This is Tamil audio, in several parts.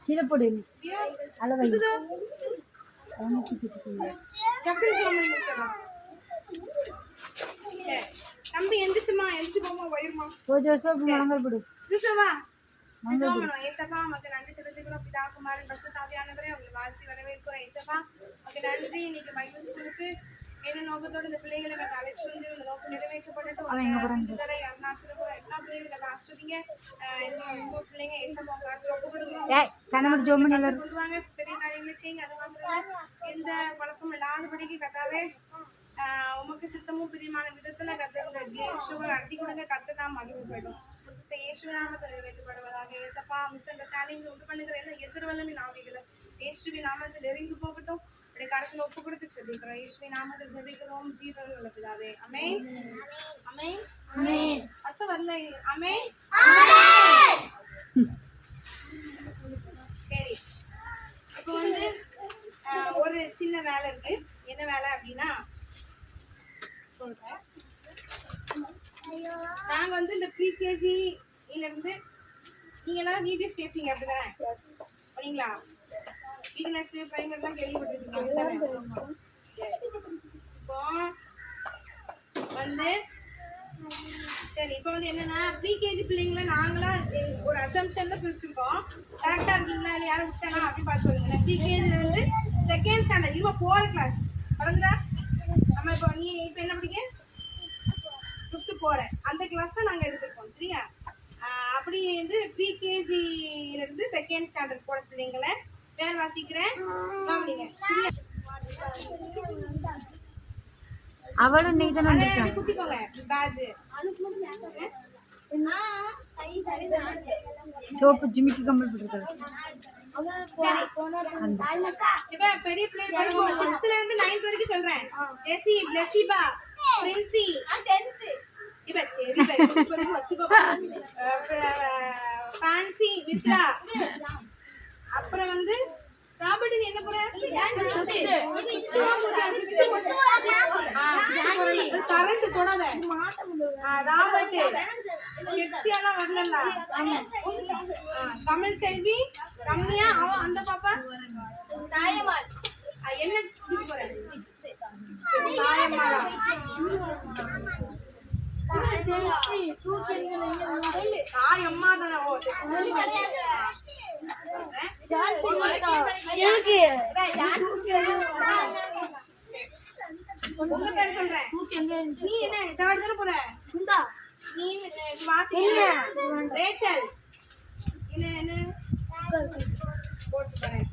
கீழே போடு அளவை தம்பி எந்திரிச்சுமா எந்திரிச்சு போமா வயிறுமா முழங்கல் போடு ஏசப்பா உமக்கு நன்றி செலுத்துகிறோம் பிதா குமாரன் பரிசுத்த ஆவியானவரே உங்களை வாழ்த்தி வரவேற்கிறோம் ஏசப்பா உமக்கு நன்றி இன்னைக்கு பைபிள் ஸ்கூலுக்கு என்ன நோக்கத்தோட இந்த பிள்ளைகளை அழைச்சு வந்து இந்த நோக்கம் நிறைவேற்றப்படட்டும் அருணாச்சலபுரம் எல்லா பிள்ளைகளை ஆசிரியங்க இந்த பிள்ளைங்க ஏசப்பா உங்க ஒப்பு கொடுக்குறாங்க பெரிய காரியங்களை செய்யுங்க அது மாத்திரம் எந்த பழக்கம் இல்லாதபடிக்கு கத்தாவே உமக்கு சித்தமும் பிரியமான விதத்துல கத்துங்க கேம் ஷோ அடி கொடுங்க கத்து நாம் மகிழ்வு போயிடும் இயேசு நாமத்தில் நிறைவேற்றப்படுவதாக ஏசப்பா மிஸ் அண்டர்ஸ்டாண்டிங் உண்டு பண்ணுகிற எல்லா எதிர்வல்லமே நாவிகளை இயேசுவின் நாமத்தில் எரிந்து போகட்டும் இப்படி கருத்துல ஒப்பு கொடுத்து ஜெபிக்கிறோம் இயேசுவின் நாமத்தில் ஜெபிக்கிறோம் ஜீவன் உள்ளதாவே அமேன் அமேன் அமேன் அர்த்தம் வரல அமேன் சரி இப்போ வந்து ஒரு சின்ன வேலை இருக்கு என்ன வேலை அப்படின்னா சொல்றேன் நாங்க வந்து இந்த ப்ரீகேஜில இருந்து நீங்க எல்லாரும் விபிஎஸ் கேட்பீங்க அப்படிதானே சரிங்களா பிகினர்ஸ் பிரைமர்லாம் கேள்விப்பட்டிருக்கீங்க இப்போ வந்து சரி இப்போ வந்து என்னன்னா ப்ரீகேஜி பிள்ளைங்களை நாங்களா ஒரு அசம்ஷன்ல பிரிச்சிருக்கோம் கரெக்டா இருக்கீங்களா இல்லை யாரும் விட்டானா அப்படின்னு பார்த்து சொல்லுங்க ப்ரீகேஜில இருந்து செகண்ட் ஸ்டாண்டர்ட் இப்போ 4 கிளாஸ் தொடங்குதா நம்ம இப்போ நீ இப்போ என்ன படிக்க 5th போறேன் அந்த கிளாஸ் தான் நாங்கள் எடுத்துருக்கோம் சரியா அப்படி வந்து ப்ரீகேஜில இருந்து செகண்ட் ஸ்டாண்டர்ட் போற பிள்ளைங்களை பேர் வாசிக்கிறேன் கவனிங்க சரியா அவளும் இன்னைக்கு தான் வந்திருக்காங்க குத்திக்கோங்க பேட்ஜ் சோப்பு ஜிமிக்கி கம்பல் போட்டுருக்காங்க இப்ப பெரிய பிள்ளைங்க பாருங்க 6th ல இருந்து 9th வரைக்கும் சொல்றேன் ஜெசி பிளெசிபா பிரின்சி 10th இப்ப சரி வச்சுக்கோ ஃபேன்சி மித்ரா அப்புறம் வந்து ராபர்ட் என்ன போற கரண்ட் தொடாத ராபர்ட் எக்ஸியாலாம் வரலல்ல தமிழ் செல்வி ரம்யா அவன் அந்த பாப்பா தாயம்மாள் என்ன போற தாயம்மாளா தாயம்மா தானே உங்க பேர் சொல்றேன் நீ என்ன தவறு போற நீ வாசி ரேச்சல் என்ன போட்டு போறேன்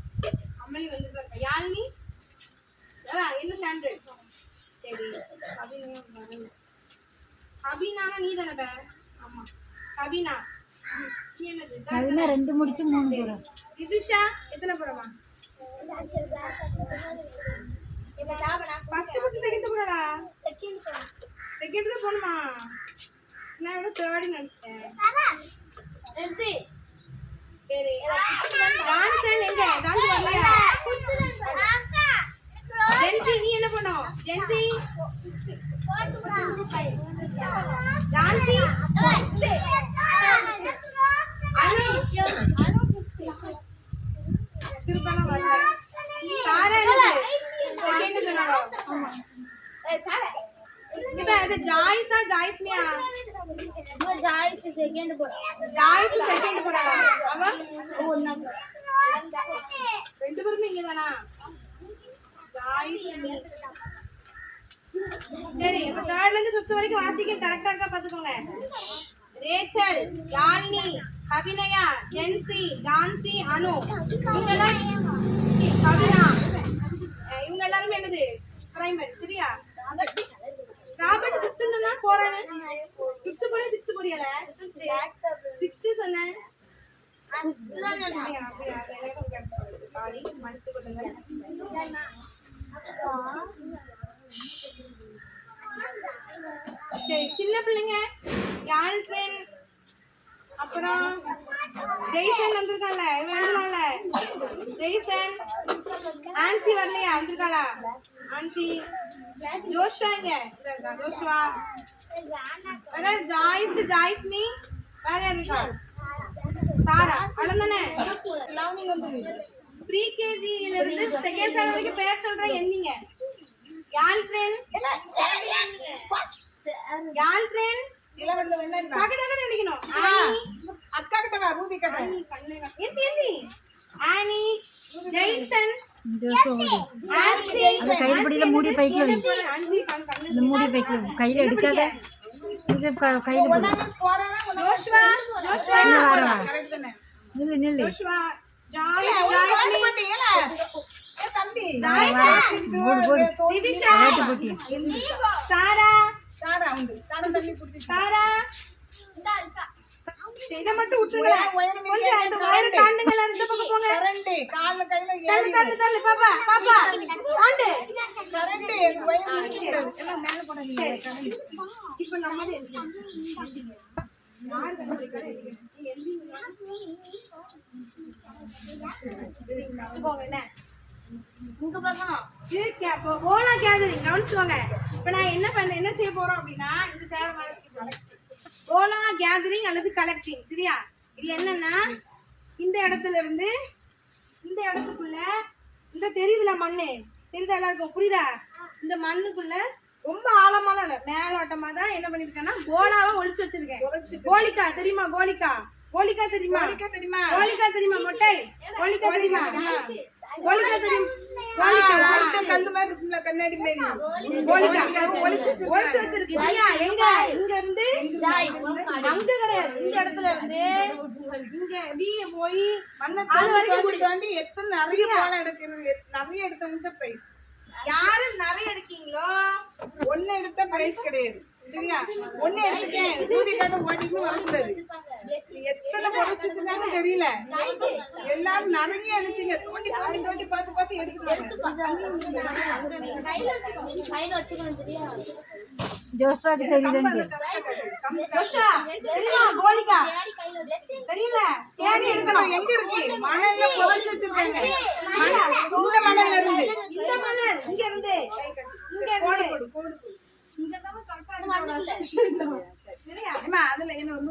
அம்மனி வந்து யாழினி அதான் என்ன ஸ்டாண்டர்ட் சரி அபினானா நீ தானே பே ஆமா அபினா நீ என்னது அதுனா 2 முடிச்சு 3 போறேன் விதுஷா எத்தனை போறமா ஃபர்ஸ்ட் புக் செகண்ட் போறடா செகண்ட் தான் போணுமா நான் விட தேர்ட் நினைச்சேன் சரி டான்சன் எங்க டான்ஸ் வரலையா ஜென்சி நீ என்ன பண்ணும் ஜென்சி டான்சி திருப்பண வரல சாரா செகண்ட் தானோ இப்ப அது ஜாய்ஸா ஜாய்ஸ்மியா ஜாய்ஸ் செகண்ட் போறா ஜாய்ஸ் செகண்ட் போறா அவ ரெண்டு பேரும் இங்க தானா ஜாய்ஸ் சரி இப்ப 3rd ல இருந்து 5th வரைக்கும் வாசிக்க கரெக்ட்டா இருக்கா பாத்துக்கோங்க ரேச்சல் யாழினி அபிநயா ஜென்சி ஜான்சி அனு இவங்கெல்லாம் கவினா இவங்க எல்லாரும் என்னது பிரைமரி சரியா ராபர்ட் 5th சொன்னா போறானே 5th போற 6th போறியல 6th சொன்னேன் சாரி மன்னிச்சு கொடுங்க சரி சின்ன பிள்ளைங்க யாழ் ட்ரெயின் அப்புறம் ஜெய்சன் வந்திருக்கால இவன் வந்தால ஜெய்சன் ஆன்சி வரலையா வந்திருக்காளா ஆண்டி ஜோஷுவா இங்க இந்த ஜோஷுவா அதான் ஜாய்ஸ்மி வேற யார் இருக்கா சாரா அவ்வளவுதானே லவ்னிங் வந்து ப்ரீகேஜில இருந்து செகண்ட் ஸ்டாண்டர்ட் வரைக்கும் பேர் சொல்றேன் எந்தீங்க யாழ்ட்ரேன் யாழ்ட்ரேன் டக்கு நினைக்கணும் ஆனி அக்கா கிட்ட வா ரூபி கிட்ட எந்தி ஆனி ஜெய்சன் ஆன்சி அந்த கையில் பிடியில மூடி பைக்கில் வை ஆன்சி இந்த மூடி பைக்கில் கையில் எடுக்காத இது கையில் பிடி ஜோஷுவா ஜோஷுவா இன்னும் வர வர கரெக்ட் தானே நில்லு நில்லு ஜோஷுவா ஜாய்ஸ்மி பண்ணீங்களா ஏ தம்பி போடு போடு திவிஷா போட்டி சாரா சாரா உண்டு சாரா தம்பி புடிச்சு சாரா இந்தா இருக்கா இதை மட்டும் விட்டுருங்க கொஞ்சம் அந்த வயரை தாண்டுங்களா இந்த பக்கம் போங்க கரண்ட் கால்ல கையில தள்ளு தள்ளு தள்ளு பாப்பா பாப்பா தாண்டு கரண்ட் வயர் நிக்குது எல்லாம் மேல போடாதீங்க இப்போ நம்மளே இங்க பார்க்கணும் இது ஓலா கேதரிங் கவனிச்சுக்கோங்க இப்போ நான் என்ன செய்ய போறோம் அப்படின்னா இந்த சேனல் ஓலா கேதரிங் அல்லது கலெக்டிங் சரியா இது என்னன்னா இந்த இடத்துல இருந்து இந்த இடத்துக்குள்ள இந்த தெரியுதுல மண்ணு தெரியுதா எல்லாருக்கும் புரியுதா இந்த மண்ணுக்குள்ள ரொம்ப ஆழமான மேலோட்டமா தான் என்ன பண்ணிருக்கேன்னா கோலாவை ஒளிச்சு வச்சிருக்கேன் கோலிக்கா தெரியுமா கோலிக்கா தெரியுமா கோலிக்கா தெரியுமா மொட்டை கோலிக்கா தெரியுமா கோலிக்கா தெரியும் கோலிக்கா கல்லு மாதிரி இருக்குல்ல கண்ணாடி மாதிரி கோலிக்கா ஒளிச்சு வச்சிருக்கு சரியா எங்க இங்க இருந்து அங்க கிடையாது இந்த இடத்துல இருந்து இங்க வீய போய் அது வரைக்கும் தாண்டி எத்தனை நிறைய போல எடுக்கிறது நிறைய எடுத்தவங்க பிரைஸ் யாரு நிறைய எடுக்கீங்களோ ஒண்ணு எடுத்த பிரைஸ் கிடையாது சரியா ஒண்ணு எடுத்துக்கேன் தூவி காட்ட மாட்டிக்கு வரக்கூடாது எத்தனை பொழைச்சிருந்தாங்க தெரியல எல்லாரும் நிறைய அடிச்சுங்க தோண்டி தோண்டி தோண்டி பார்த்து பார்த்து எடுத்துருவாங்க கையில வச்சுக்கணும் சரியா ஜோஷ்வாக்கு தெரியுதுன்னு ஜோஷா தெரியுமா கோலிக்கா தேடி கையில தெரியல தேடி எடுக்கணும் எங்க இருக்கு மணல்ல புதைச்சு வச்சிருக்காங்க இந்த மணல்ல இருந்து இந்த மணல் இங்க இருந்து சரியா அம்மா அதுல என்ன ரொம்ப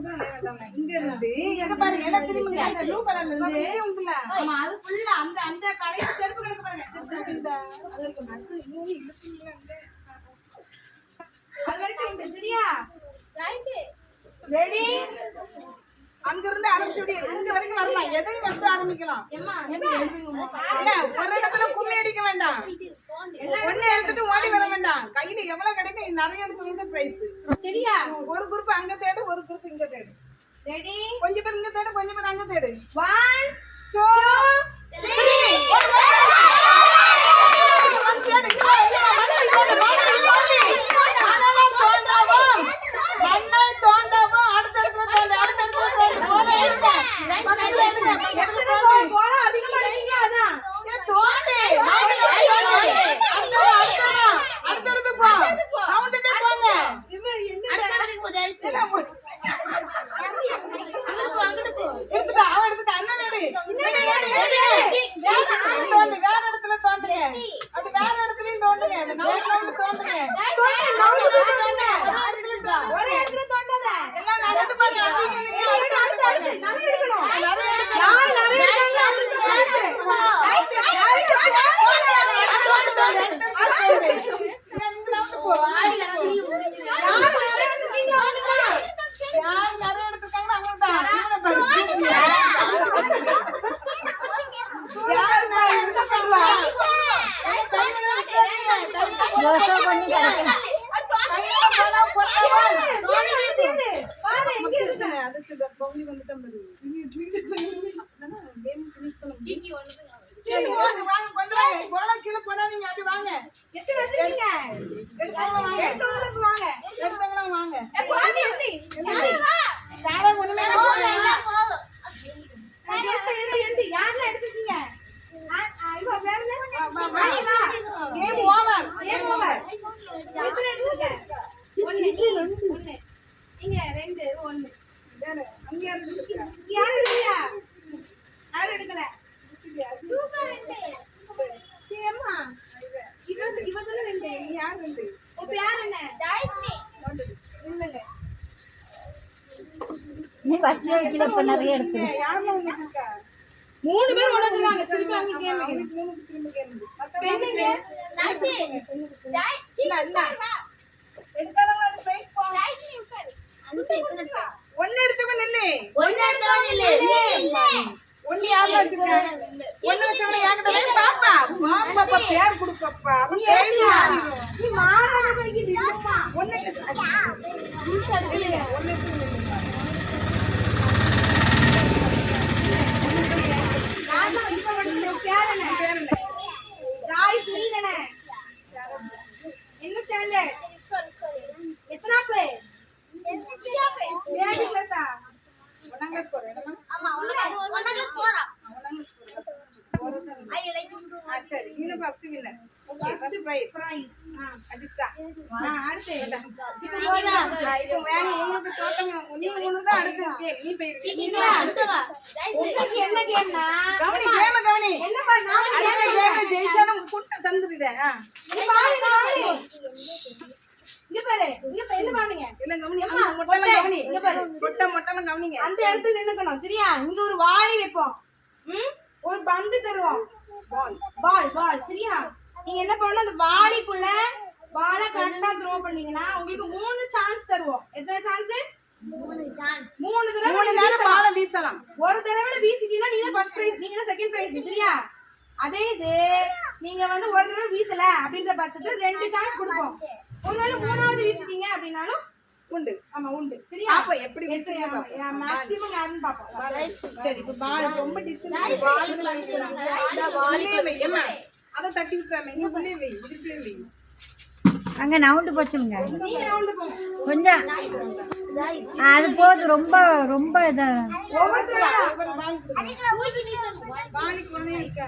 இங்க இருந்து எங்க பாருங்க எல்லாம் திரும்புங்க அந்த ப்ளூ கலர்ல இருந்து உங்கள ஆமா அது ஃபுல்லா அந்த அந்த கடைசி செருப்பு கிடக்கு பாருங்க அது இருக்கு நட்டு இன்னும் இழுத்துங்க அது வரைக்கும் உண்டு சரியா ரெடி அங்க இருந்து ஆரம்பிச்சு இங்க வரைக்கும் வரலாம் எதையும் ஃபர்ஸ்ட் ஆரம்பிக்கலாம் அம்மா இல்ல ஒரு இடத்துல கும்மி அடிக்க வேண்டாம் ஒண்ணு எடுத்துட்டு ஓடி வர வேண்டாம் கையில எவ்வளவு கிடைக்கும் நிறைய எடுத்து பிரைஸ் சரியா ஒரு குரூப் அங்க தேடு ஒரு குரூப் இங்க தேடு ரெடி கொஞ்சம் பேர் இங்க தேடு கொஞ்சம் பேர் அங்க தேடு 1 2 ஜோஷா பண்ணி கிடைக்கும் இங்க 2 1 யாரு பச்சை வைக்கல இப்ப நிறைய எடுத்து யாரெல்லாம் ஒண்ணு வச்சிருக்கா? 3 பேர் ஒண்ணு வச்சிருக்காங்க. திருப்பி அங்க கேம் அவங்களுக்கு 3 திரும்ப கேம். பெண்ணுங்க இல்ல இல்ல. எடுக்காதவங்க பிரைஸ் போ. ஒண்ணு எடுத்தவன் இல்ல. ஒண்ணு யாரு வச்சிருக்கா? ஒண்ணு வச்சவன யார்கிட்ட போய் பாப்பா. பாப்பா பேர் குடு பாப்பா. அவன் பிரைஸ் வாங்கிரும். நீ மாறாத படிக்கிறீங்க. ஒண்ணு எடுத்து ஒண்ணு எடுத்து யாரா இப்ப வந்து பேர் என்ன? பேர் என்ன? ராய்ஸ் நீ தானே? என்ன ஸ்டாண்டர்ட்? எத்தனா பே? பேபி கிளாஸா? ஒண்ணாங்க ஸ்கோர் என்னமா? ஒண்ணாங்க ஸ்கோர். சரி நீ first winner. Okay first prize. Prize. அடிஸ்டா. அடுத்து இப்போ வேற உங்களுக்கு தோத்தங்க. நீ உங்களுக்கு தான் அடுத்து கேம். நீ போயிருக்கீங்க. உங்களுக்கு என்ன கேம்னா? கவனி கேம கவனி. என்ன பண்ணா? அடுத்த கேம்ல ஜெயிச்சாலும் குட்ட தந்துருதே. நீ பாருங்க பாருங்க. இங்க பாரு. இங்க என்ன பாருங்க? இல்ல கவனி. அந்த மொட்டலாம் கவனி. இங்க பாரு. மொட்டலாம் கவனிங்க. அந்த இடத்துல நின்னுக்கணும். சரியா? இங்க ஒரு வாளி வைப்போம். ஒரு பந்து தருவோம். பால் சரியா? நீங்க என்ன பண்ணணும்? அந்த வாளிக்குள்ள பால கரெக்ட்டா த்ரோ பண்ணீங்கன்னா உங்களுக்கு 3 சான்ஸ் தருவோம். எத்தனை சான்ஸ்? 3 தடவை 3 நேரம் பால வீசலாம். ஒரு தடவை வீசிட்டீங்கன்னா நீங்க ஃபர்ஸ்ட் பிரைஸ், நீங்க செகண்ட் பிரைஸ். சரியா? அதே இது நீங்க வந்து ஒரு தடவை வீசல அப்படின்ற பட்சத்துல 2 சான்ஸ் கொடுப்போம். ஒருவேளை 3வது வீசிட்டீங்க அப்படினாலும் உண்டு. ஆமா உண்டு. சரியா? அப்ப எப்படி வீசுங்க பாப்போம். மேக்ஸிமம் யாருன்னு பாப்போம். சரி இப்ப பால் ரொம்ப டிஸ்டன்ஸ் பால் வீசலாம். வாலியே வையமா. அத தட்டி விட்டுறாம. இங்க உள்ளே வை. இடுப்புல வை. அங்க நவுண்டு போச்சுங்க நீங்க ரவுண்ட் போங்க. கொஞ்சம் அது போதும். ரொம்ப ரொம்ப இதா ஒவ்வொருத்தரா ஒரு பால் பால் கொனே இருக்கா?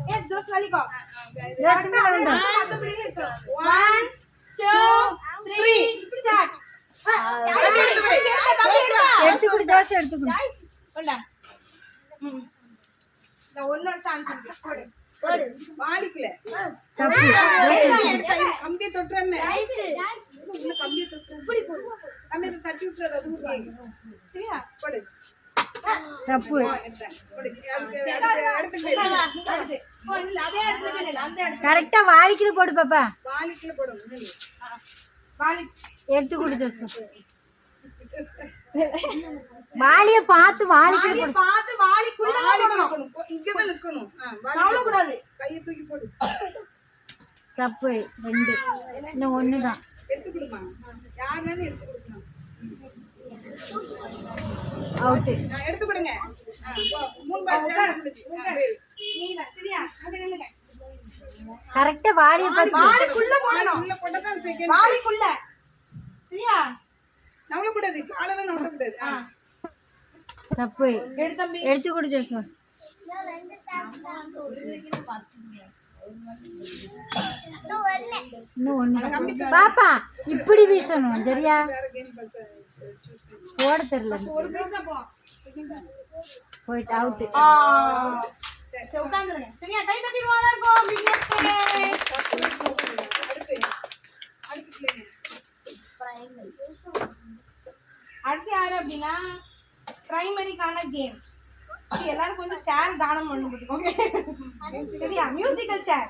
ஏ ஜோஸ் வாலிகோ. யோசிச்சு நவுண்டு 1 2 3 ஸ்டார்ட். எடுத்து கொடு. தோசை எடுத்து கொடு. கொண்டா. இந்த ஒண்ணு சான்ஸ் இருக்கு. போடு. வாலிக்குல தப்பு. கம்பியை தொட்டுறமே. உள்ள கம்பியை தொட்டுற. இப்படி போடு. கம்பியை தட்டி விட்டுறது அது ஊர்ல. சரியா? போடு. தப்பு. போடு. அடுத்து அடுத்து. இல்ல அதே இடத்துல இல்ல அந்த இடத்துல. கரெக்டா வாளிக்குள்ள போடு பாப்பா. வாலிக்குல போடணும். வாலி எடுத்து கொடு தோசை. வாளிய பார்த்து வாளிக்குள்ள போடு. பார்த்து வாளிக்குள்ள போடணும். இங்க தான் நிக்கணும். நவள கூடாது. கையை தூக்கி போடு. தப்பு. 2 இன்னும் 1 தான். எடுத்து கொடுமா. யாருனாலும் எடுத்து கொடுக்கணும். அவுட். எடுத்து கொடுங்க. 3 பால் சான்ஸ் கொடுத்து. நீதான். சரியா? அங்க நில்லுங்க. கரெக்டா வாளிய பார்த்து வாளிக்குள்ள போடணும். உள்ள போட்டா தான் செகண்ட். வாளிக்குள்ள. சரியா? நவள கூடாது. காலெல்லாம் நவள கூடாது. தப்பு. எடு தம்பி. எடுத்து கொடு தோசை. இன்னும் 1 பாப்பா. இப்படி வீசணும். சரியா? வேற கேம் பாஸ் சூஸ் பண்ணு. போட தெரியல. ஒரு பீஸ் தான் போ. போயிட்டு அவுட். சரி உட்கார்ந்துருங்க. சரியா? கை தட்டிடுவோம் எல்லாரும். பிகினர்ஸ் டே. அடுத்து அடுத்து அடுத்து யாரு அப்படின்னா பிரைமரிக்கான கேம். எல்லாரும் கொஞ்சம் சேர் தானம் பண்ணி போட்டுக்கோங்க. சரியா? Musical chair.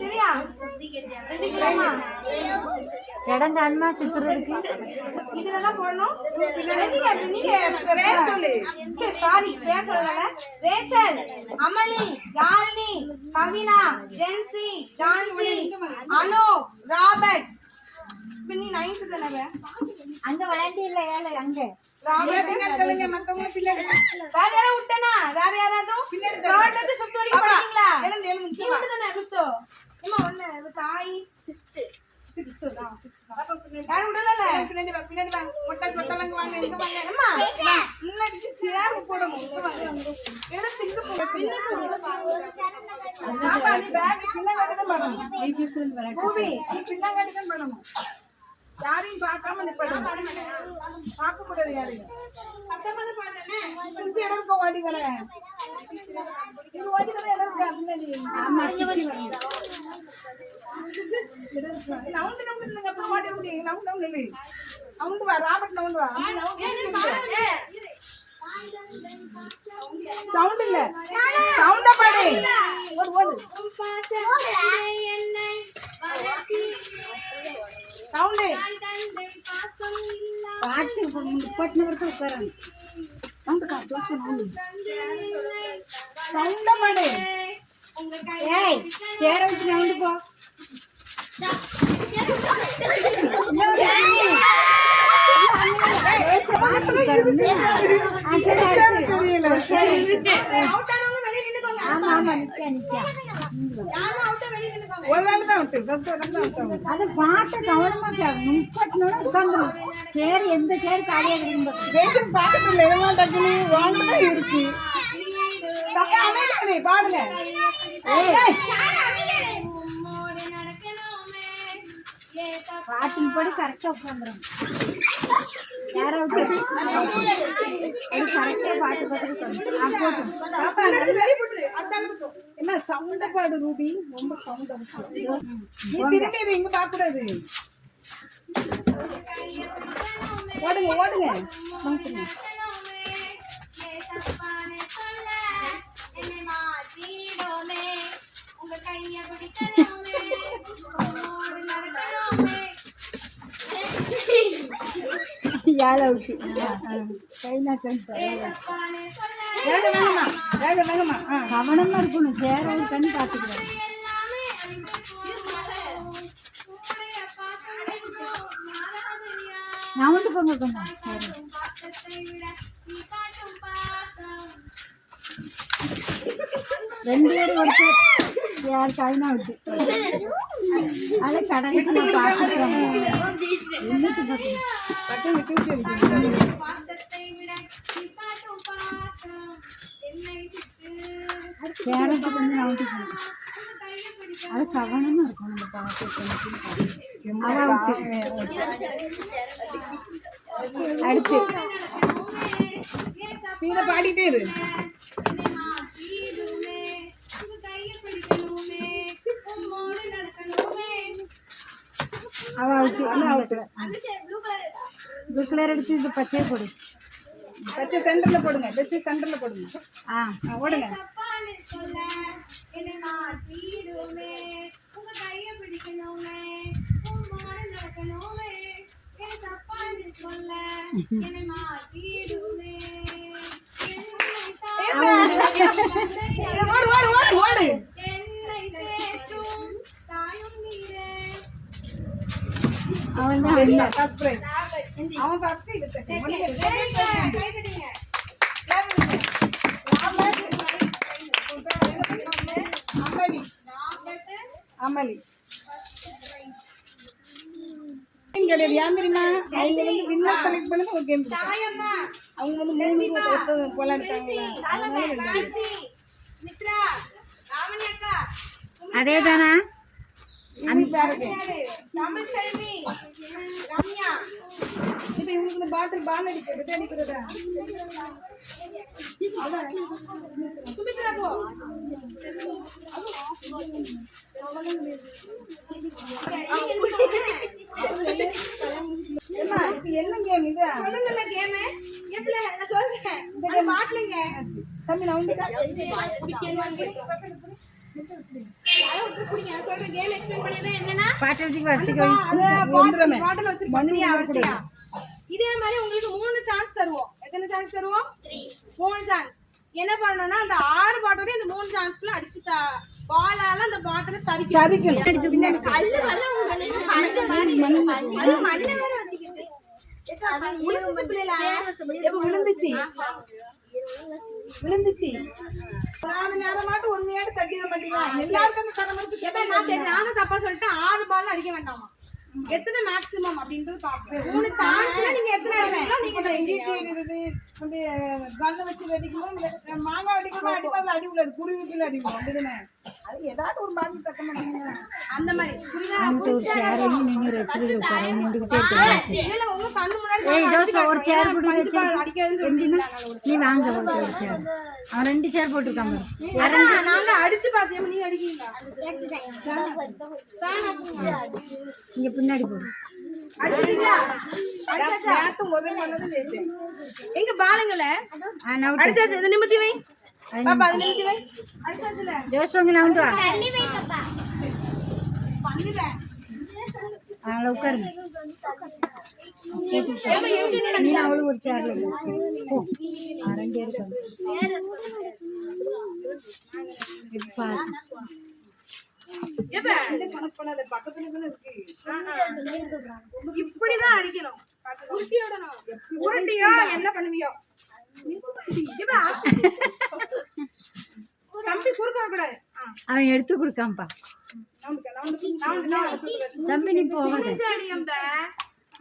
சரியா? எடுத்துக்கலாமா? இடம் காணுமா சுத்துறதுக்கு? இதுலதான் போடணும். நீங்க பேர் சொல்லு. சரி சாரி பேர் சொல்லல. ரேச்சல், அமலி, யாழினி, கவினா, ஜென்சி, ஜான்சி, அனு, ராபர்ட். இப்ப நீ 9th தானே? அங்க விளையாண்டு இல்ல ஏழு அங்க. ராபர்ட் சொல்லுங்க. மத்தவங்க பின்னாடி வேற யாரும் விட்டனா? வேற யாராட்டும் பின்னாடி 3rd ல இருந்து 5th வரைக்கும் படிச்சீங்களா? எழுந்து நீ மட்டும் தானே 5th. அம்மா ஒண்ணு தாய் 6th தான். பாப்பா பின்னாடி யாரும் விடல. பின்னாடி வா. பின்னாடி வா. மொட்டை சொட்டலங்க வாங்க. இங்க வாங்க. அம்மா முன்னாடி சேர் போடணும். இங்க வாங்க. எடுத்து இங்க போங்க. பின்ன சொல்லுங்க. பாப்பா நீ பேக் பின்னாடி தான் பண்ணணும். பூவி நீ பின்னாடி தான் பண்ணணும். யாரையும் பார்க்காம நிப்பணும். பார்க்க கூடாது யாரையும். சத்தமா பாடுறேனே. இந்த இடத்துக்கு ஓடி வரேன். இது ஓடி வர இடம் இருக்கா பின்னாடி? ஆமா. நவுண்டு நவுண்டு அப்புறம் ஓடி ஓடி நவுண்டு நவுண்டு நவுண்டு வா ராபர்ட் நவுண்டு வா சவுண்ட் இல்ல சவுண்ட பாடு ஓடு ஓடு சவுண்ட் பாட்டு முப்பட்டு வரைக்கும் உட்காரணும். சவுண்ட் கா ஜோஸ் சவுண்ட் சவுண்ட பாடு ஏய் சேர வச்சு நவுண்டு போ. ஆமா ஆமா நிக்க நிக்க. ஒரு நாள் தான் அவுட் ஃபர்ஸ்ட் ஒரு நாள் தான் அவுட் அது பாட்டை கவனமா கேட்கணும். முப்பட்டு உட்காந்துரும். சேர் எந்த சேர் காலியாக இருக்கு. பேச்சும் பாக்கத்துல எல்லாம் டக்குனு வாங்கதா இருக்கு சக்கா அமைதியா பாடுங்க ஏய் பாட்டின் படி கரெக்டா உட்காந்துரும். யாராவது கரெக்டா பாட்டு பார்த்து பாப்பா நல்லா போடு அட்டால போடு என்ன சவுண்ட பாடு ரூபி ரொம்ப சவுண்ட் அவசியம் நீ திரும்பி இங்க பார்க்க கூடாது ஓடுங்க ஓடுங்க சவுண்ட் யாழ விட்டு கைனா கண்டு வேக வேகமா வேக வேகமா கவனமா இருக்கணும். சேர கண்ணு பார்த்துக்கிறேன். நான் வந்து போங்க கொஞ்சம் ரெண்டு பேரும் ஒருத்தர் யார் கைனா விட்டு அதை கடலுக்கு நான் பார்த்துக்கிறேன். என்னத்து பார்க்கணும் பட்டு விட்டு சேரத்து கொஞ்சம் நவுட்டி போகணும். அது கவனமா இருக்கும். நம்ம பார்த்து அதான் அடுத்து ஸ்பீட பாடிட்டே இரு ப்ளூ கலர் எடுத்து இது பச்சையை போடு. பச்சை சென்டர்ல போடுங்க பச்சை சென்டர்ல போடுங்க ஓடுங்க அவன் தான் ஃபர்ஸ்ட் பிரைஸ் அவன் ஃபர்ஸ்ட் இது செகண்ட் அமலி கிடையாது ஏன் தெரியுமா அவங்க வந்து வின்னர் செலக்ட் பண்ணது ஒரு கேம் அவங்க வந்து 3 போல எடுத்தாங்களா அதே தானா இப்ப இவங்களுக்கு இந்த பாட்டில் பால் அடிக்கிறது அடிக்கிறதா சுமித்ரா போ என்ன கேம் இது சொல்லுங்க கேம் எப்படி நான் சொல்றேன் இந்த பாட்டிலுங்க தம்பி நான் இதே மாதிரி உங்களுக்கு 3 சான்ஸ் தருவோம். எத்தனை சான்ஸ் தருவோம்? 3 சான்ஸ். என்ன பண்ணணும்னா அந்த 6 பாட்டிலையும் இந்த 3 சான்ஸ்க்குள்ள அடிச்சு பாலால அந்த பாட்டில சரிக்கணும். விழுந்துச்சு நேரமாட்டு ஒன்னையாடு தட்டிட மாட்டீங்களா? எல்லாருக்கும் நானும் தப்பா சொல்லிட்டு 6 பால் அடிக்க வேண்டாமா? எத்தனை மேக்ஸிமம் அப்படின்றது பாப்போம். 3 சான்ஸ்ல நீங்க எத்தனை அடிக்கலாம்? நீங்க கண்ணு வச்சு வெடிக்கணும், மாங்காய் அடிக்கணும், அடிப்பாங்க அடி உள்ளது குருவிக்குள்ள அடிக்கணும் அப்படிதானே? அது ஏதாவது ஒரு பாட்டு தக்க மாட்டேங்க. அந்த மாதிரி புரியுதா? ஒரு சேரையும் நின்று வச்சுக்கிட்டு இருப்பாரு நின்றுக்கிட்டே இருக்காரு. இல்ல உங்க கண்ணு முன்னாடி ஏய் ஜோசா ஒரு சேர் பஞ்சு போட்டு பால் அடிக்காதுன்னு சொல்லிட்டீங்களா? நீ வாங்க ஒரு சேர். அவன் 2 சேர் போட்டுருக்காங்க. அதான் நாங்க அடிச்சு பார்த்தோம், நீங்க அடிக்கீங்களா? இங்க பின்னாடி போடு. அடிச்சிட்டீங்களா? அடிச்சாச்சா? நேத்து ஒரு மணி நேரம் எங்க பாலுங்கள நவுட்டு. அடிச்சாச்சு. இதை நிமித்தி வை பாப்பா, அதை நிமித்தி வை. அடிச்சாச்சுல ஜோசங்க நவுண்டு வா. பண்ணிட்டேன். அவளை உட்காருங்க. ஏம்மா, எங்க நீ நீ அவளும் ஒரு சேர்ல போ. 2 இருக்காங்க. இப்ப ஏப்பா, கணக்கு பண்ணாத, பக்கத்துல தானே இருக்கு. இப்படிதான் அடிக்கணும். உருட்டி விடணும். உருட்டியோ என்ன பண்ணுவியோ? ஏப்பா, தம்பி குறுக்க வரக்கூடாது. அவன் எடுத்து கொடுக்காம்பா. தம்பி நீ போவாத.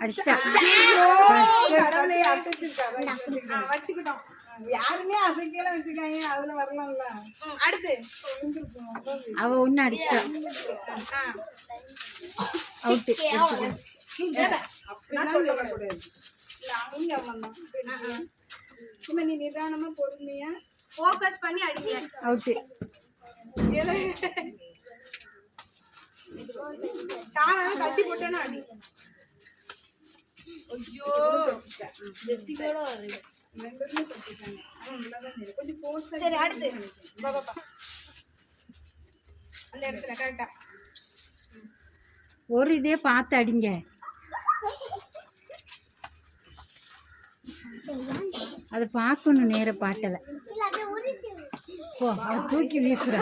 அடிச்சிட்டா. கடவுளே, அசைச்சிருக்காரு. வச்சுக்கிட்டோம். யாருமே அசைக்கல வச்சுக்காங்க, அதுல வரலாம்ல. அடுத்து அவ ஒண்ணு அடிச்சிட்டா. அவுட்டு. நான் சொல்லக்கூடாது. இல்ல, அவங்க அவ்வளவுதான். சும்மா நீ நிதானமா பொறுமையா ஃபோக்கஸ் பண்ணி அடிங்க. அவுட்டு. சாணம் கட்டி போட்டேன்னா அடி. ஐயோ, கொஞ்சம் போர்ஸ். சரி அடுத்து பாப்பா அந்த இடத்துல கரெக்டா ஒரு இதே பார்த்து அடிங்க. அதை பார்க்கணும் நேர பாட்டல. போ, அவ தூக்கி வீசுறா.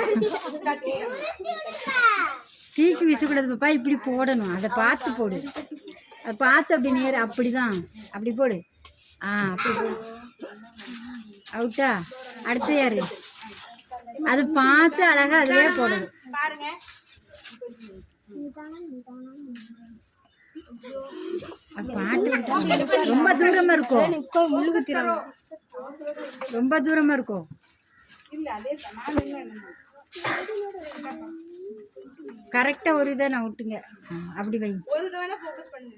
தூக்கி வீசக்கூடாது பாப்பா, இப்படி போடணும். அதை பார்த்து போடு. அதை பார்த்து அப்படி நேர அப்படிதான் அப்படி போடு. அப்படி போடு. அவுட்டா? அடுத்து யாரு? அதை பார்த்து அழகா அதுவே போடணும். பாருங்க. பாட்டு ரொம்ப தூரமா இருக்கும். ரொம்ப தூரமா இருக்கும். இல்ல அதே சமாளம். கரெக்டா ஒரு இதை நான் விட்டுங்க. அப்படி வை. ஒரு தடவை ஃபோக்கஸ் பண்ணு.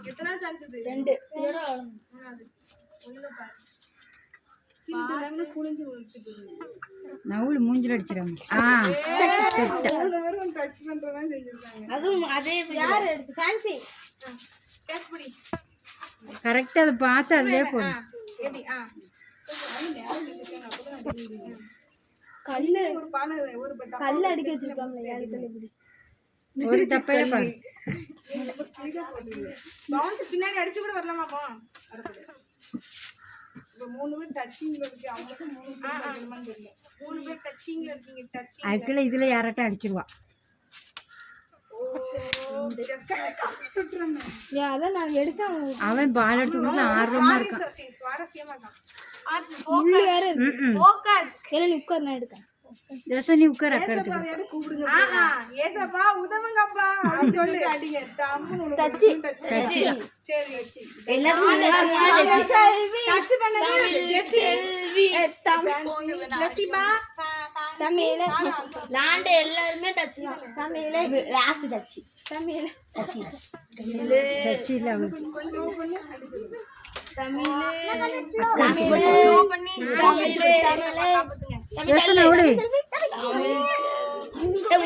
எத்தனை சான்ஸ் இது? 2 ஒண்ணு பாரு. கீழ குனிஞ்சு விட்டுட்டு. நவுளு மூஞ்சில அடிச்சிடாங்க. டச் பண்றதா செஞ்சிருக்காங்க. அதுவும் அதே யார் எடுத்து ஃபேன்சி கேட்ச் பிடி. கரெக்டா அதை பார்த்து அதுவே போடு. எப்படி? கல்லு ஒரு பானை ஒரு கல்லு அடிக்க வச்சிருக்காங்க. யாரு கல்லு இப்படி ஒரு தப்பையே பாரு. பவுன்ஸ் பின்னாடி அடிச்சு கூட வரலாமாப்பா? இப்ப 3 பேர் டச்சிங்ல இருக்கு. அவங்களுக்கு 3 பேர் என்னன்னு தெரியல. 3 பேர் டச்சிங்ல இருக்கீங்க. டச்சிங் அதுக்குள்ள இதுல யாராட்டும் அடிச்சிருவா. அதான் நான் எடுக்க அவன் பால் எடுத்து கொடுத்து ஆர்வமா இருக்கான். சுவாரஸ்யமா இருக்கான். உட்கார் நான் எடுக்க ஜோசா நீ உட்கார். அக்கா எடுத்து கூப்பிடுங்க. ஏசப்பா உதவுங்கப்பா அப்படின்னு சொல்லி அடிங்க. டச்சி சரி டச் பண்ணது ஜெசிபா தமிழ லாண்ட எல்லாருமே டச் தான். தமிழ லாஸ்ட் டச். தமிழ டச் டச் இல்ல அவன். ஜோசா விடு.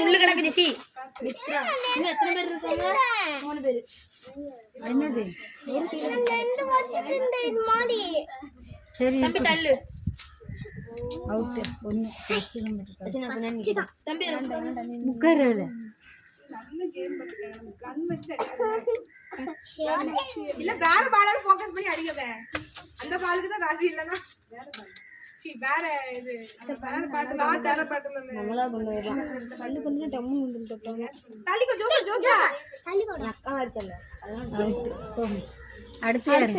உள்ள கிடக்கு ஜெசி. எத்தனை பேர் இருக்காங்க? 3 பேர். என்னது? சரி தம்பி தள்ளு. அவுட். ஒண்ணு தம்பி உட்காரு. அதுல இல்ல வேற பாலால ஃபோக்கஸ் பண்ணி அடிக்கவே. அந்த பாலுக்கு தான் ராசி இல்லனா வேற இது வேற பாட்டு வேற பாட்டுல நம்மளா கொண்டு வரலாம். கல்லு கொஞ்சம் டம்மு வந்துட்டோம். தள்ளிக்கோ ஜோசா ஜோசா அக்கா அடிச்சல. அடுத்து யாரு?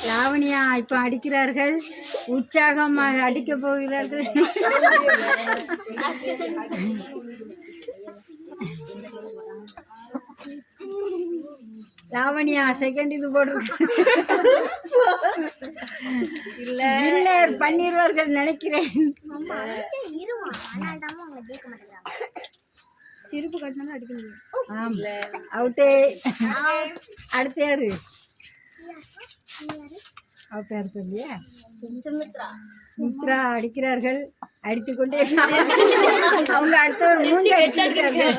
லாவணியா இப்ப அடிக்கிறார்கள். உற்சாகமாக அடிக்க போகிறார்கள். லாவணியா செகண்ட் இது போட்டிருக்கு. இல்ல பண்ணிடுவார்கள் நினைக்கிறேன். சிரிப்பு கட்டினாலும் அடிக்க முடியும். ஆமா அவுட்டே. அடுத்து யாரு? அவ பேர் சொல்லியா? சுமித்ரா அடிக்கிறார்கள். அடித்துக்கொண்டே அவங்க அடுத்த ஒரு மூஞ்சி அடிச்சிருக்கார்கள்.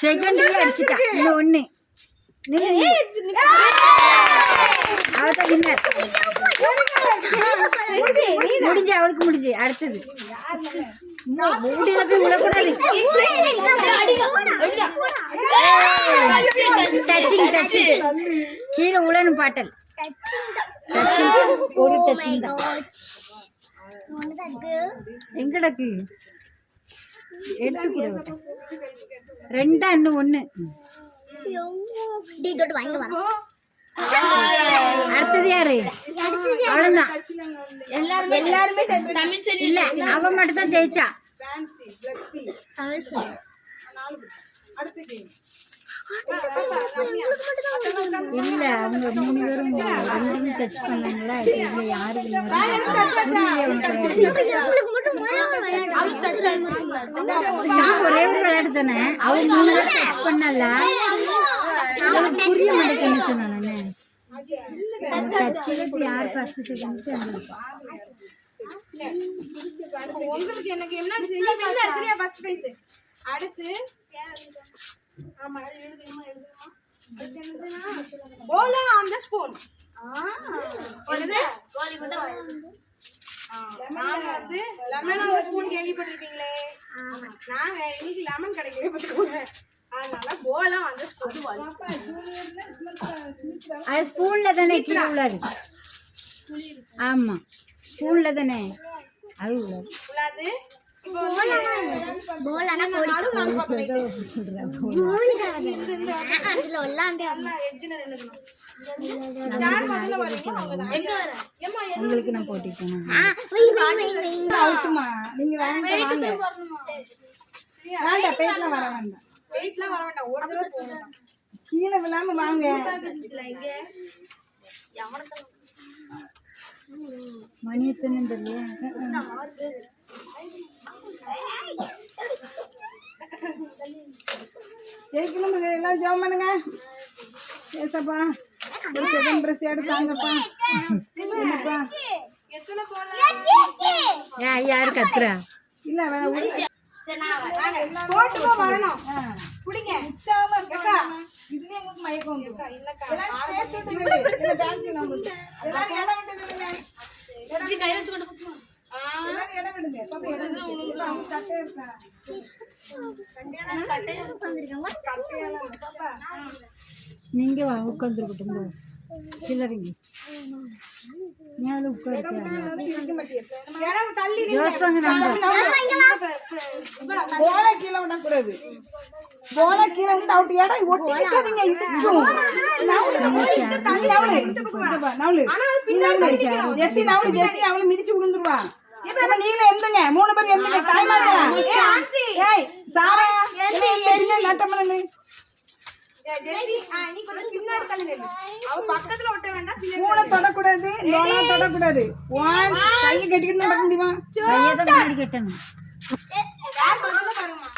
செகண்ட் அடிச்சுட்டா. இன்னும் ஒண்ணு அவதான் வின்னர். முடிஞ்சு அவளுக்கு முடிஞ்சு. அடுத்தது முடியல போய் விடக்கூடாது. டச்சிங் டச்சிங் கீழே உழணும் பாட்டல். ஒரு டச்சிங் தான். எங்கடக்கு எடுத்து ரெண்டா இன்னும் ஒண்ணு. அடுத்தது யாரு? அவ்வளவுதான். எல்லாருமே தமிழ் சொல்லி இல்ல அவ மட்டும் தான் ஜெயிச்சா. இல்ல அவங்க 3 பேரும் ரெண்டுமே டச் பண்ணாங்களா? இல்ல யாரு ஒரே ஒரு விளையாட்டு தானே. அவங்க 3 பேரும் டச் பண்ணல. அவளுக்கு புரிய மாட்டேங்குன்னு சொன்னானே. டச் யார் ஃபர்ஸ்ட் செகண்ட் உங்களுக்கு எனக்கு என்ன சரியா ஃபர்ஸ்ட் பிரைஸ். அடுத்து ஆமா எழுதுமா போலா ஆன் தி ஸ்பூன். நாங்க வந்து லெமன் ஆன் தி ஸ்பூன் கேள்விப்பட்டிருப்பீங்களே. நாங்க இன்னைக்கு லெமன் கிடைக்கவே பார்த்துக்கோங்க. அதனால போலா ஆன் தி ஸ்பூன். அது ஸ்பூன்ல தானே கீழே உள்ளது. ஆமா ஸ்பூன்ல தானே அது உள்ளது. இப்போ போலானா கோடி அதுல விளையாண்டே எட்ஜ்ல நின்னுக்கணும். யார் முதல்ல வரீங்க அவங்க தான். எங்க வர? ஏம்மா உங்களுக்கு நான் போட்டி போனேன். அவுட்டுமா நீங்க வாங்க பேட்லாம் வர வேண்டாம். வெயிட்லாம் வர வேண்டாம். ஒரு தடவை போகணும். கீழே விழாம வாங்க. இங்க மணி எத்தனை தெரியல. ஜெயிக்கணும் எல்லாம் ஜெபம் பண்ணுங்க. ஏசப்பா ஒரு செகண்ட் பிரஸ் எடுத்தாங்கப்பா. என்னப்பா எத்தனை போலாம்? யாரு கத்துறா? இல்ல போட்டுக்கோ வரணும். குடிங்க. அக்கா இதுலயே உங்களுக்கு மயக்கம் வந்துரும். இல்லக்கா எல்லாம் ஸ்பேஸ் விட்டு நில்லு. இந்த டான்ஸ் நம்மளுக்கு எல்லாரும் இடம் விட்டு நில்லுங்க. கையில வச்சு கொண்டு போமா. எல்லாரும் இடம் விடுங்க. பாப்பா இடம் விடுங்க. அவங்க கட்டே இருக்கா. நீங்க உட்காந்துருக்கட்டும். கிளறிங்க மேல உட்காந்து இருக்க மாட்டியே. இடம் தள்ளி யோசிப்பாங்க. நம்ம போல கீழே விடக்கூடாது. போல கீழே விட்டு அவுட் இடம் ஒட்டிக்காதீங்க. ஜெஸ்ஸி நவுளு ஜெஸ்ஸி அவளை மிதிச்சு விழுந்துருவா. நீங்களே எந்துங்க 3 பேர் எந்துங்க. டைம் ஆகுது. ஏய் சாரா நட்டமல ஜெசி நீ கொஞ்சம் பின்னாடி தள்ளி நில்லு. அவ பக்கத்துல ஒட்ட வேண்டாம். ஸ்பூனை தொடக்கூடாது. லோனா தொடக்கூடாது. ஒன் கையை கட்டிக்கிட்டு நடக்க முடியுமா? கையதான் முன்னாடி கட்டணும். யார் முதல்ல பாருங்கம்மா.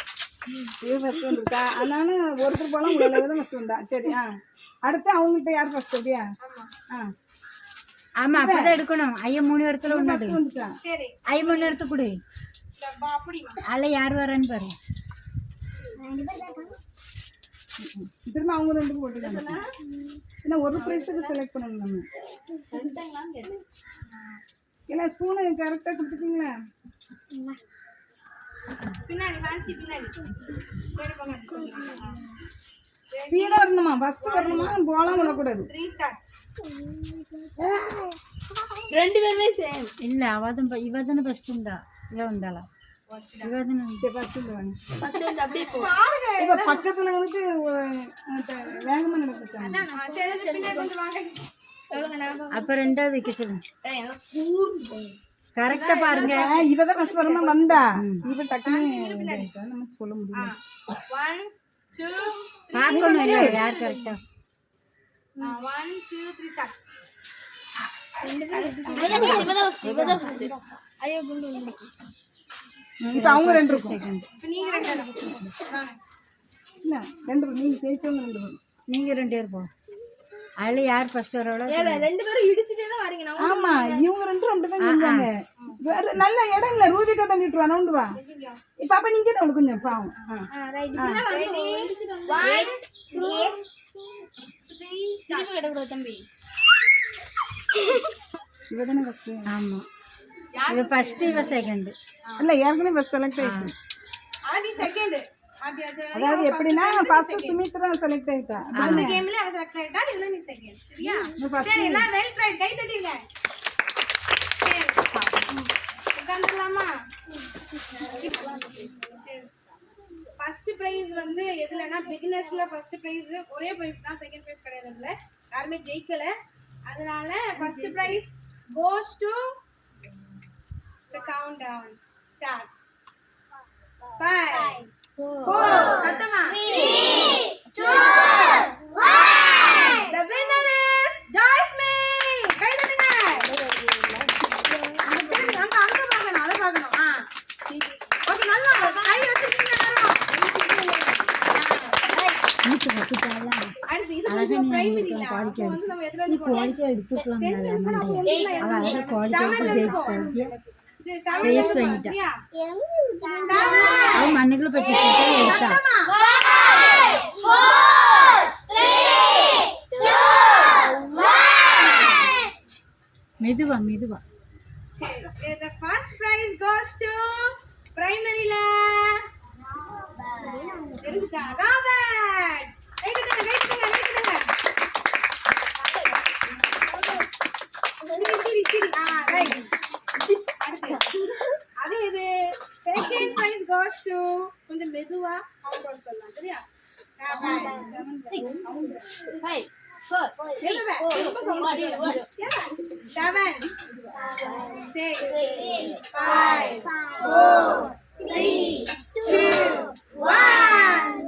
இது ஃபர்ஸ்ட் வந்துருக்கா. அதனால ஒருத்தர் போலாம் உங்களை தான் ஃபர்ஸ்ட் வந்தா. சரி அடுத்து அவங்ககிட்ட யார் ஃபர்ஸ்ட் அப்படியா? ஆமா அப்படிதான் எடுக்கணும். ஐயா 3 இடத்துல ஒண்ணு வந்துட்டா. சரி 3 இடத்து கொடு. அப்படிமா அதுல யார் வரான்னு பாரு. திரும்ப அவங்க 2 போட்டுக்காங்க. ஏன்னா ஒரு பிரைஸுக்கு செலக்ட் பண்ணணும் நம்ம. எல்லாம் ஸ்பூனு கரெக்டாக கொடுத்துட்டீங்களா? பின்னாடி ஃபேன்சி பின்னாடி ஸ்பீடாக வரணுமா? ஃபர்ஸ்ட் வரணுமா? போலாம் விடக்கூடாது. 3 ஸ்டார்ட். 2 பேருமே சேம். இல்ல இவ தானே ஃபர்ஸ்ட் உண்டா. இவ வந்தாளா? இவ தானே ஃபர்ஸ்ட் வாங்க. ஃபர்ஸ்ட் வந்து அப்படியே போ. இப்போ பக்கத்தில் வந்துட்டு வேகமாக நடக்குது. சரி பின்னாடி கொஞ்சம் வாங்க. அப்ப 2வது வைக்க சொல்லுங்க. கரெக்டா பாருங்க. இவதான் ஃபர்ஸ்ட் வரமா வந்தா இவ டக்குன்னு நம்ம சொல்ல முடியல. 1 2 பார்க்கணும் இல்ல யார் கரெக்டா. 1 2 3 ஸ்டார்ட். இப்ப அவங்க 2 இருக்கும். இப்போ நீங்க 2 வாங்க. இல்ல 2 இருக்கும். நீங்க ஜெயிச்சவங்க 2 இருக்கும். நீங்க 2 பேர் போ. அதுல யார் ஃபர்ஸ்ட் வரவளோ. 2 பேரும் இடிச்சிட்டே தான் வரீங்க. ஆமா இவங்க 2 பேரும் அப்படிதான் செஞ்சாங்க. வேற நல்ல இடம் இல்ல. ரூபிகா தான் நிட்டு ரவுண்ட் வா. இப்ப அப்ப நீங்க தான் கொஞ்சம் பாவம். ரைட் இப்படி தான் வரணும். 1 2 3 ஸ்டார்ட் கடவுள தம்பி. இவதானே ஃபர்ஸ்ட். ஆமா இவ ஃபர்ஸ்ட் இவ செகண்ட். இல்ல ஏற்கனவே ஃபர்ஸ்ட் செலக்ட் ஆயிடுச்சு. ஆதி செகண்ட். ஆதி அதாவது எப்படின்னா ஃபர்ஸ்ட் சுமித்ரா செலக்ட் ஆயிட்டா. அந்த கேம்ல அவ செலக்ட் ஆயிட்டா. இதுல நீ செகண்ட். சரியா? சரி எல்லாம் வெல் ட்ரைட். கை தட்டிடுங்க. சரி உட்கார்ந்துடலாமா? ஃபர்ஸ்ட் பிரைஸ் வந்து எதுலனா பிகினர்ஸ்ல ஃபர்ஸ்ட் பிரைஸ் ஒரே பிரைஸ் தான். செகண்ட் பிரைஸ் கிடையாது. இதுல யாருமே ஜெயிக்கல. அதனால first prize goes to the countdown starts. 5 4 சத்தமா 3 2 1 the winner is Jasmine. கை தட்டுங்க. அங்க பார்க்கணும். அத பார்க்கணும். ஓகே நல்லா கை வச்சிருக்கீங்க எல்லாரும். அடுத்து இது கொஞ்சம் பிரைமரி இல்ல. அப்போ வந்து நம்ம எதுல இருந்து போறோம்? குவாலிட்டி எடுத்துக்கலாம். அவ குவாலிட்டி ஜெயிச்சிட்டாங்க. பேஸ் வாங்கிட்டா. அவ மண்ணுக்குள்ள போய் எடுத்தா. 5 4 3 2 1 மெதுவா. The first prize goes to primaryல தெரிஞ்சா ராபர்ட். வெயிட் பண்ணுங்க. ரைட். அடுத்து அது இது செகண்ட் பிரைஸ் goes to கொஞ்சம் மெதுவா கவுண்ட் ஆன் சொல்லலாம். சரியா? 6 5 4 3 4 7 6 5 4 3 2 1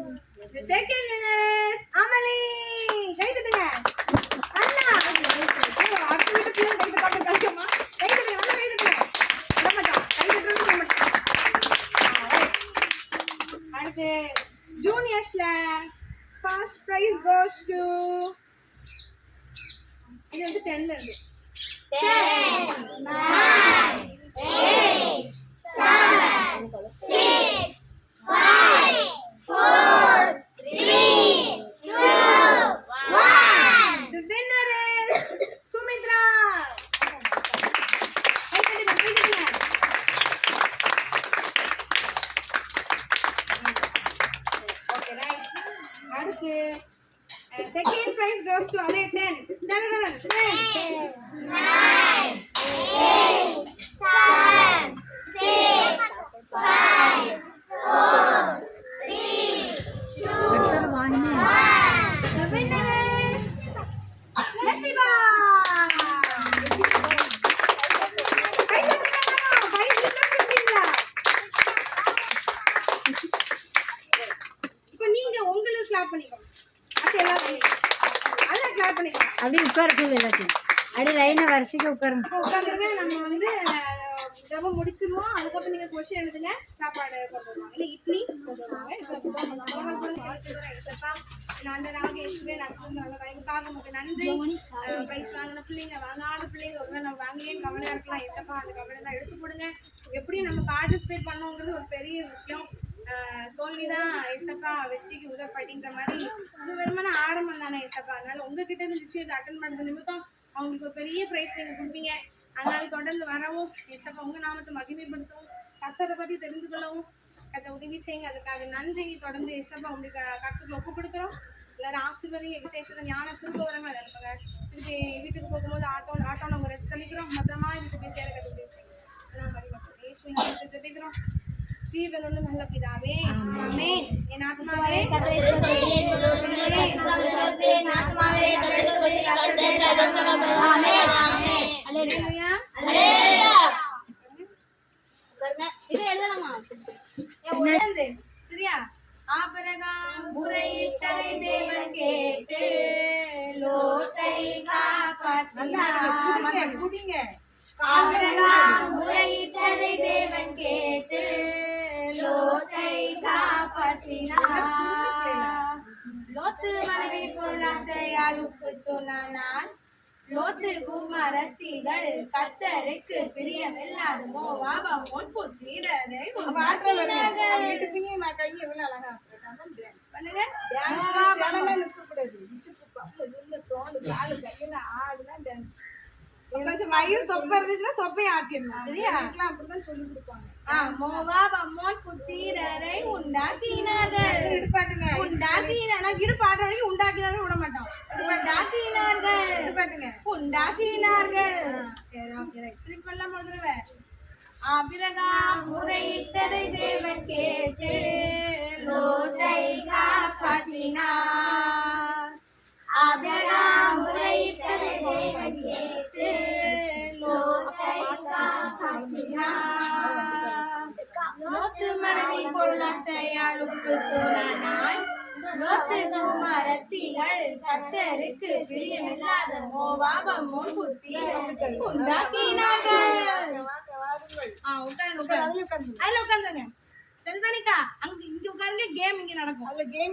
The second winner is Amali. கை தட்டுங்க. அண்ணா. அடுத்த வீட்டு பிள்ளை கை தட்டாம கஷ்டமா. கை தட்டுங்க. நல்லா கை தட்டுங்க. விடமாட்டா. கை தட்டுறது விடமாட்டா. அடுத்து ஜூனியர்ஸ்ல first prize goes to இது வந்து 10 ல இருந்து 10 9 8 7 6 5 4 3 2 1 The winner is Sumitra. கை தட்டுங்க. Okay, right. அடுத்து second prize goes to அதே 10 10 9 8 7 6 5 4 3 2 வாங்கினே. 1 The winner is Nasiba. கை தட்டுங்க. கை தட்டுங்க. இப்போ நீங்க உங்களுக்கு கிளாப் பண்ணிக்கோங்க. அது எல்லாரும் அதான் கிளாப் பண்ணிக்கோங்க. அப்படியே உட்காரட்டும் எல்லாத்தையும். அப்படியே லைனா வரிசைக்கு உட்காருங்க. உட்காந்துருங்க. நம்ம வந்து ஜபம் முடிச்சிருவோம். அதுக்கப்புறம் நீங்க கொஸ்டின் எழுதுங்க. சாப்பாடு கொண்டு வருவாங்க. இல்லை இட்லி கொண்டு வருவாங்க. நன்றி. பிரைஸ் வாங்கின பிள்ளைங்க வாங்காத பிள்ளைங்க ஒரு நம்ம வாங்கினேன்னு கவலையா இருக்கலாம். எசப்பா அந்த கவலையெல்லாம் எடுத்து போடுங்க. எப்படி நம்ம பார்ட்டிசிபேட் பண்ணோங்கிறது ஒரு பெரிய விஷயம். தோல்விதான் ஏசப்பா வெற்றிக்கு உதப்படின்ற மாதிரி இது வெறுமனே ஆரம்பம் தானே ஏசப்பா. அதனால உங்ககிட்ட இருந்துச்சு இதை அட்டன் பண்ணுறது நிமித்தம் அவங்களுக்கு ஒரு பெரிய ப்ரைஸ் நீங்கள் கொடுப்பீங்க. அதனால தொடர்ந்து வரவும் ஏசப்பா உங்கள் நாமத்தை மகிமைப்படுத்தவும் கர்த்தரை பற்றி தெரிந்து கொள்ளவும் அதை உதவி செய்யுங்க. அதுக்காக நன்றி. தொடர்ந்து ஏசப்பா உங்களுக்கு கர்த்தருக்கு ஒப்பு கொடுக்குறோம். எல்லாரும் ஆசீர்வதிங்க. விசேஷத்தை ஞான திரும்ப வரங்க அதை இருப்பாங்க. திருப்பி வீட்டுக்கு போகும்போது ஆட்டோவில் அவங்க ரெட் கழிக்கிறோம். மொத்தமா வீட்டுக்கு போய் சேர கற்றுக்கிச்சு அதான் மகிமைப்படுத்தும். இயேசுவின் நாமத்தில் ஜெபிக்கிறோம். ஜீவனுள்ள நல்ல பிதாவே ஆமென். என் ஆத்மாவே கர்த்தரை ஸ்தோத்திரி. என் ஆத்மாவே கர்த்தரை ஸ்தோத்திரி. ஆமென். ஆமென். அல்லேலூயா. அல்லேலூயா. வருது சரியா ஆபிரகாம் முறையிட்டதை தேவன் கேட்டு லோத்தை காப்பாற்றினார் குடிங்க ஆபிரகாம் முறையிட்டதை தேவன் கேட்டு லோத்தை காப்பாற்றினார் லோத்து மனைவி பொருளாசையால் உப்பு துணானார் லோத்து குமாரத்திகள் கர்த்தருக்கு பிரியமில்லாத மோவாபம் முன் புத்திரரை உண்டாக்கினார்கள். இடுப்பையும் நான் கையை எவ்வளவு அழகா ஆக்குறேன். பண்ணுங்க. சேனமே நிற்கக்கூடாது. இடுப்பு பக்கத்துல இருந்து தோடு காலு கையெல்லாம் ஆடுதான் டான்ஸ். கொஞ்சம் வயிறு தொப்பை இருந்துச்சுன்னா தொப்பையை ஆத்திடணும் சரியா வீட்டுல அப்படிதான் சொல்லி கொடுப்பாங்க மோவாப் அம்மோன் புத்திரரை உண்டாக்கினார்கள் இடுப்பாட்டுங்க உண்டாக்கினார் இடுப்பாட்டு வரைக்கும் உண்டாக்கினார்கள் விட மாட்டோம் உண்டாக்கினார்கள் இடுப்பாட்டுங்க உண்டாக்கினார்கள் சரி ஓகே திருப்பி எல்லாம் முடிஞ்சிருவேன் ஆபிரகாம் முறையிட்டதை தேவன் கேட்டு லோத்தை காப்பாற்றினார் ஆபிரகாம் முறையிட்டதை தேவன் கேட்டு லோத்தை காப்பாற்றினார் லோத்து மனைவி பொருளாசையால் உப்பு தோணானாய் லோத்து குமாரத்திகள் கர்த்தருக்கு பிரியமில்லாத மோவாபம் முன் புத்திரர்கள் உண்டாக்கினார்கள் உட்காருங்க அதுல உட்காந்துங்க செல்வனிக்கா அங்க இங்க உட்காருங்க கேம் இங்க நடக்கும் அதுல கேம்